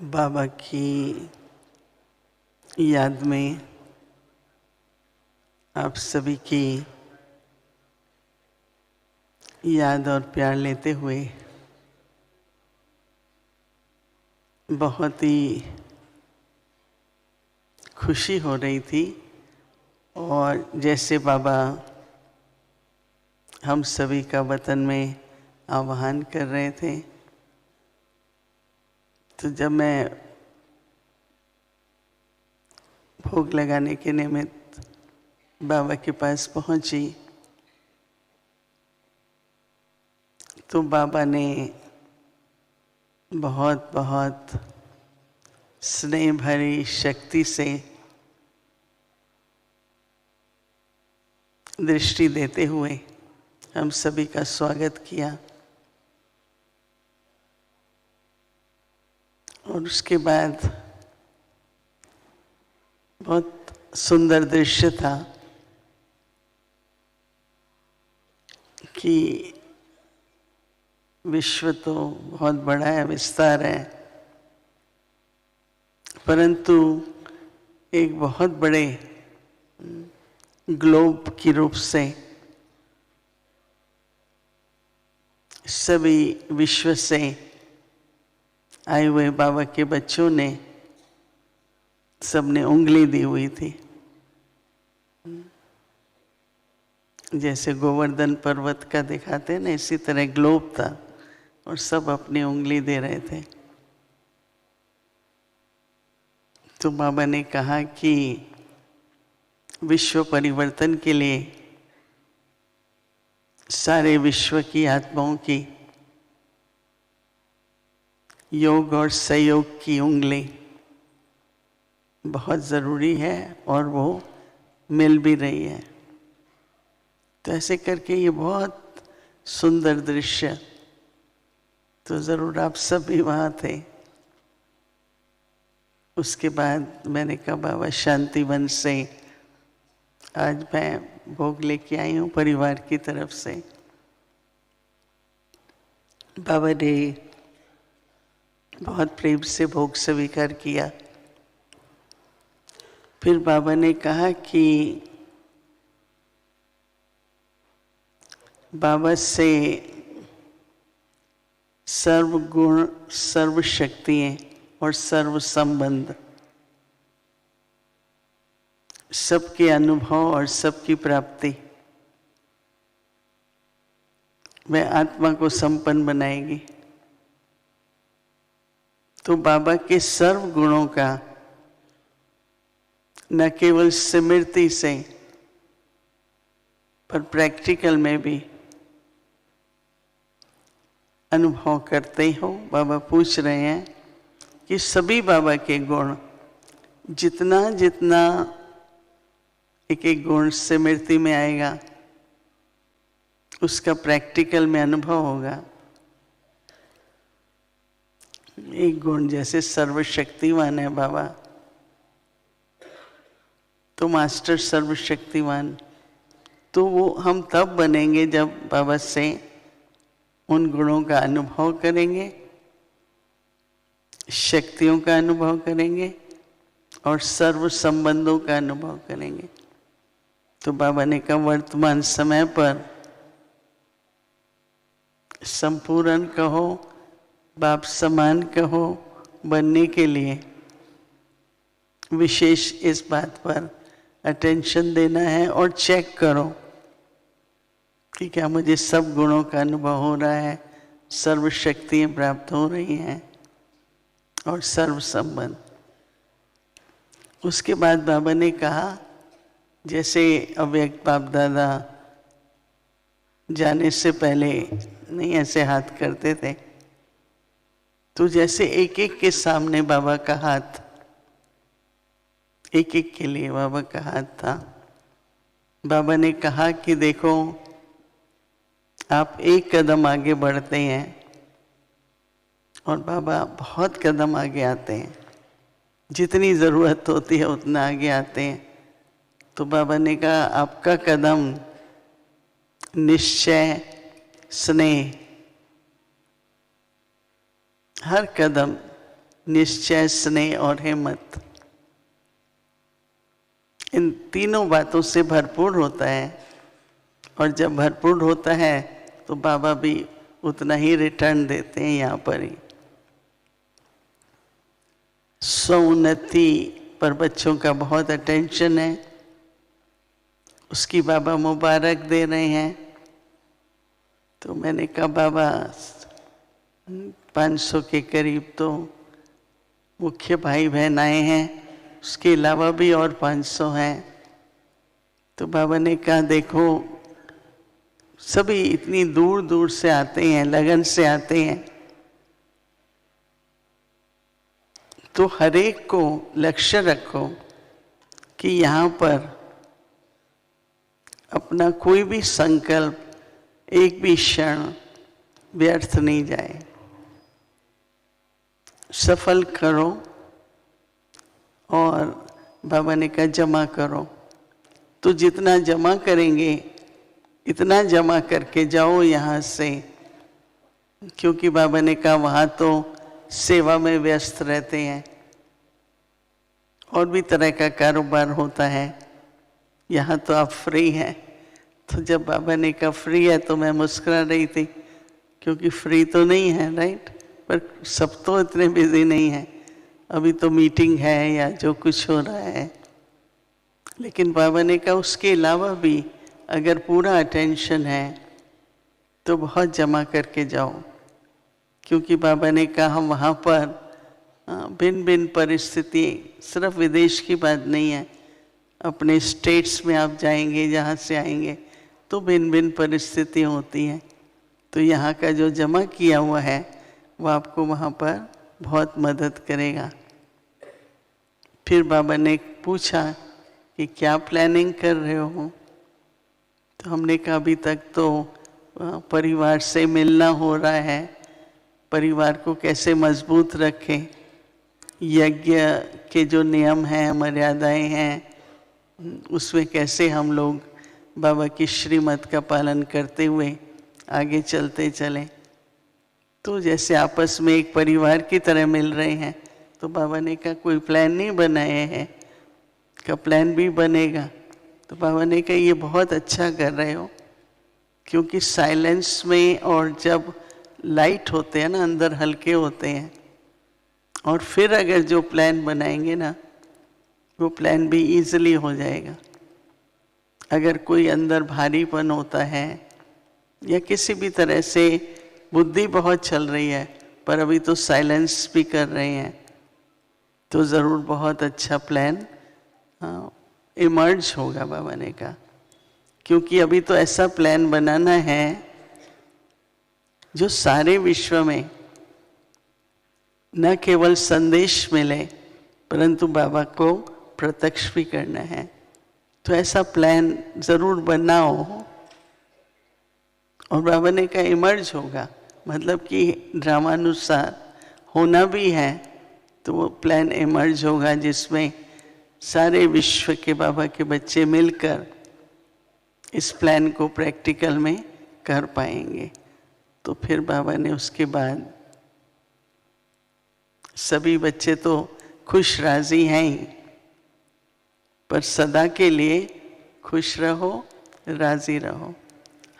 बाबा की याद में आप सभी की याद और प्यार लेते हुए बहुत ही खुशी हो रही थी। और जैसे बाबा हम सभी का वतन में आह्वान कर रहे थे, तो जब मैं भोग लगाने के निमित्त बाबा के पास पहुंची तो बाबा ने बहुत बहुत स्नेह भरी शक्ति से दृष्टि देते हुए हम सभी का स्वागत किया। और उसके बाद बहुत सुंदर दृश्य था कि विश्व तो बहुत बड़ा है, विस्तार है, परंतु एक बहुत बड़े ग्लोब के रूप से सभी विश्व से आए हुए बाबा के बच्चों ने सबने उंगली दी हुई थी। जैसे गोवर्धन पर्वत का दिखाते हैं ना, इसी तरह ग्लोब था और सब अपनी उंगली दे रहे थे। तो बाबा ने कहा कि विश्व परिवर्तन के लिए सारे विश्व की आत्माओं की योग और सहयोग की उंगली बहुत ज़रूरी है और वो मिल भी रही है। तो ऐसे करके ये बहुत सुंदर दृश्य, तो ज़रूर आप सब भी वहाँ थे। उसके बाद मैंने कहा बाबा शांतिवन से आज मैं भोग लेके आई हूँ परिवार की तरफ से। बाबा ने बहुत प्रेम से भोग स्वीकार किया। फिर बाबा ने कहा कि बाबा से सर्व गुण, सर्व शक्तियाँ और सर्व संबंध, सबके अनुभव और सबकी प्राप्ति वह आत्मा को संपन्न बनाएगी। तो बाबा के सर्व गुणों का न केवल स्मृति से पर प्रैक्टिकल में भी अनुभव करते हो। बाबा पूछ रहे हैं कि सभी बाबा के गुण जितना जितना एक एक गुण स्मृति में आएगा उसका प्रैक्टिकल में अनुभव होगा। एक गुण जैसे सर्वशक्तिवान है बाबा, तो मास्टर सर्वशक्तिवान, तो वो हम तब बनेंगे जब बाबा से उन गुणों का अनुभव करेंगे, शक्तियों का अनुभव करेंगे और सर्व संबंधों का अनुभव करेंगे। तो बाबा ने कहा वर्तमान समय पर संपूर्ण कहो, बाप समान कहो, बनने के लिए विशेष इस बात पर अटेंशन देना है और चेक करो कि क्या मुझे सब गुणों का अनुभव हो रहा है, सर्व शक्तियाँ प्राप्त हो रही हैं और सर्व संबंध। उसके बाद बाबा ने कहा जैसे अव्यक्त बाप दादा जाने से पहले नहीं ऐसे हाथ करते थे, तो जैसे एक एक के सामने बाबा का हाथ, एक एक के लिए बाबा का हाथ था। बाबा ने कहा कि देखो आप एक कदम आगे बढ़ते हैं और बाबा बहुत कदम आगे आते हैं, जितनी ज़रूरत होती है उतना आगे आते हैं। तो बाबा ने कहा आपका कदम निश्चय, स्नेह, हर कदम निश्चय, स्नेह और हिम्मत। इन तीनों बातों से भरपूर होता है, और जब भरपूर होता है तो बाबा भी उतना ही रिटर्न देते हैं यहाँ पर ही। स्वोन्नति पर बच्चों का बहुत अटेंशन है, उसकी बाबा मुबारक दे रहे हैं। तो मैंने कहा बाबा 500 के करीब तो मुख्य भाई बहन आए हैं, उसके अलावा भी और 500 हैं। तो बाबा ने कहा देखो सभी इतनी दूर दूर से आते हैं, लगन से आते हैं, तो हर एक को लक्ष्य रखो कि यहाँ पर अपना कोई भी संकल्प एक भी क्षण व्यर्थ नहीं जाए, सफल करो। और बाबा ने कहा जमा करो, तो जितना जमा करेंगे इतना जमा करके जाओ यहाँ से, क्योंकि बाबा ने कहा वहाँ तो सेवा में व्यस्त रहते हैं और भी तरह का कारोबार होता है, यहाँ तो आप फ्री हैं। तो जब बाबा ने कहा फ्री है तो मैं मुस्कुरा रही थी, क्योंकि फ्री तो नहीं है, राइट, पर सब तो इतने बिजी नहीं हैं, अभी तो मीटिंग है या जो कुछ हो रहा है। लेकिन बाबा ने कहा उसके अलावा भी अगर पूरा अटेंशन है तो बहुत जमा करके जाओ, क्योंकि बाबा ने कहा हम वहाँ पर भिन्न भिन्न परिस्थिति, सिर्फ विदेश की बात नहीं है, अपने स्टेट्स में आप जाएंगे, जहाँ से आएंगे तो भिन्न भिन्न परिस्थितियाँ होती हैं। तो यहाँ का जो जमा किया हुआ है वो आपको वहाँ पर बहुत मदद करेगा। फिर बाबा ने पूछा कि क्या प्लानिंग कर रहे हो? तो हमने कहा अभी तक तो परिवार से मिलना हो रहा है, परिवार को कैसे मजबूत रखें, यज्ञ के जो नियम हैं, मर्यादाएं हैं, उसमें कैसे हम लोग बाबा की श्रीमत का पालन करते हुए आगे चलते चलें। तो जैसे आपस में एक परिवार की तरह मिल रहे हैं, तो बाबा ने कहा कोई प्लान नहीं बनाए हैं, का प्लान भी बनेगा। तो बाबा ने कहा ये बहुत अच्छा कर रहे हो, क्योंकि साइलेंस में और जब लाइट होते हैं ना, अंदर हल्के होते हैं, और फिर अगर जो प्लान बनाएंगे ना वो प्लान भी इजीली हो जाएगा। अगर कोई अंदर भारीपन होता है या किसी भी तरह से बुद्धि बहुत चल रही है पर अभी तो साइलेंस भी कर रहे हैं, तो ज़रूर बहुत अच्छा प्लान इमर्ज होगा, बाबा ने कहा। क्योंकि अभी तो ऐसा प्लान बनाना है जो सारे विश्व में न केवल संदेश मिले परंतु बाबा को प्रत्यक्ष भी करना है। तो ऐसा प्लान ज़रूर बनाओ। और बाबा ने कहा इमर्ज होगा, मतलब कि ड्रामानुसार होना भी है, तो वो प्लान इमर्ज होगा जिसमें सारे विश्व के बाबा के बच्चे मिलकर इस प्लान को प्रैक्टिकल में कर पाएंगे। तो फिर बाबा ने उसके बाद सभी बच्चे तो खुश राजी हैं ही, पर सदा के लिए खुश रहो, राजी रहो,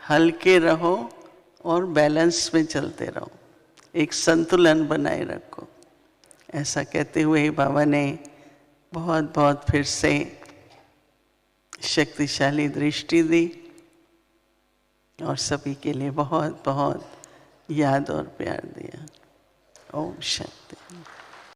हल्के रहो और बैलेंस में चलते रहो, एक संतुलन बनाए रखो। ऐसा कहते हुए ही बाबा ने बहुत बहुत फिर से शक्तिशाली दृष्टि दी और सभी के लिए बहुत बहुत याद और प्यार दिया। ओम शांति।